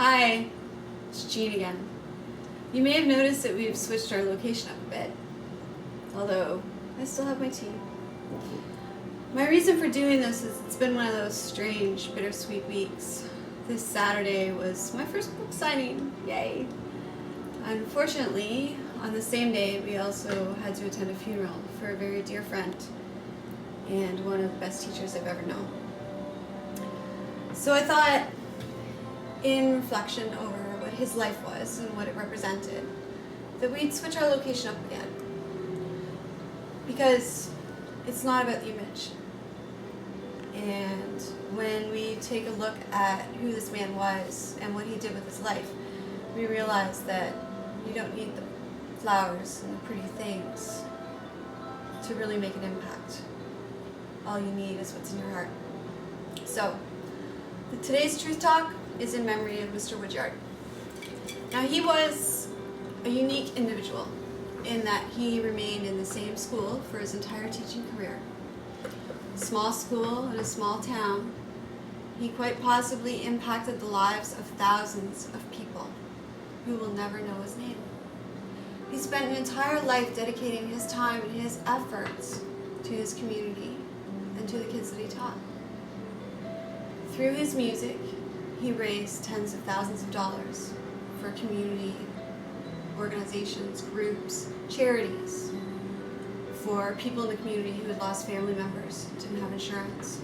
Hi, it's Jean again. You may have noticed that we've switched our location up a bit, although I still have my tea. My reason for doing this is it's been one of those strange, bittersweet weeks. This Saturday was my first book signing, yay! Unfortunately, on the same day we also had to attend a funeral for a very dear friend and one of the best teachers I've ever known. So I thought, in reflection over what his life was and what it represented, that we'd switch our location up again. Because it's not about the image. And when we take a look at who this man was and what he did with his life, we realize that you don't need the flowers and the pretty things to really make an impact. All you need is what's in your heart. So, today's Truth Talk is in memory of Mr. Woodyard. Now, he was a unique individual in that he remained in the same school for his entire teaching career. Small school in a small town, he quite possibly impacted the lives of thousands of people who will never know his name. He spent an entire life dedicating his time and his efforts to his community and to the kids that he taught. Through his music, he raised tens of thousands of dollars for community organizations, groups, charities, for people in the community who had lost family members, didn't have insurance,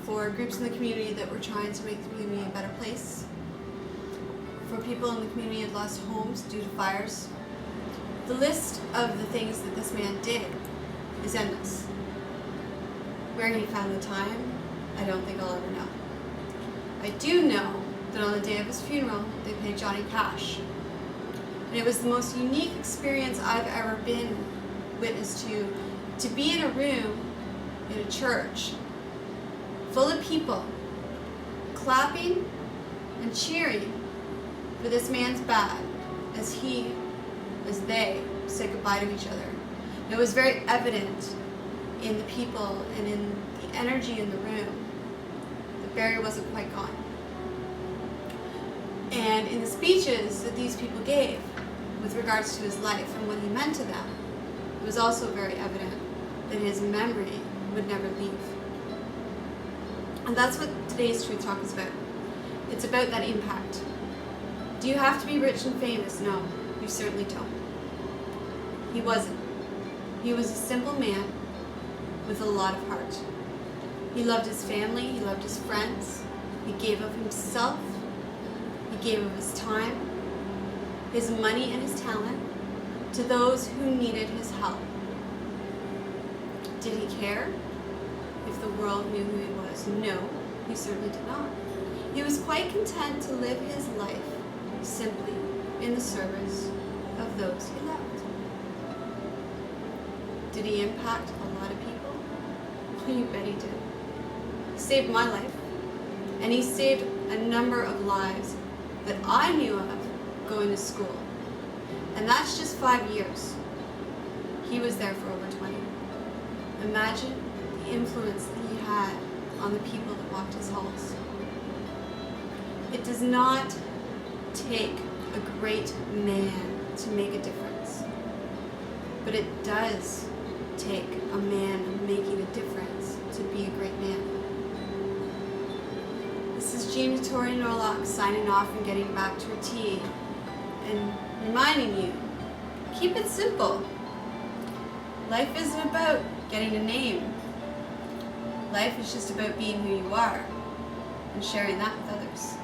for groups in the community that were trying to make the community a better place, for people in the community who had lost homes due to fires. The list of the things that this man did is endless. Where he found the time, I don't think I'll ever know. I do know that on the day of his funeral, they paid Johnny cash. And it was the most unique experience I've ever been witness to be in a room in a church full of people clapping and cheering for this man's bag as they said goodbye to each other. And it was very evident in the people and in the energy in the room that Barry wasn't quite gone. And in the speeches that these people gave with regards to his life and what he meant to them, it was also very evident that his memory would never leave. And that's what today's Truth Talk is about. It's about that impact. Do you have to be rich and famous? No, you certainly don't. He wasn't. He was a simple man with a lot of heart. He loved his family, he loved his friends, he gave of himself, he gave of his time, his money and his talent to those who needed his help. Did he care if the world knew who he was? No, he certainly did not. He was quite content to live his life simply in the service of those he loved. Did he impact a lot of people? You bet he did. He saved my life, and he saved a number of lives that I knew of going to school. And that's just 5 years. He was there for over 20. Imagine the influence that he had on the people that walked his halls. It does not take a great man to make a difference, but it does take a man making a difference to be a great man. This is Jean Victoria Norlock signing off and getting back to her tea and reminding you, keep it simple. Life isn't about getting a name. Life is just about being who you are and sharing that with others.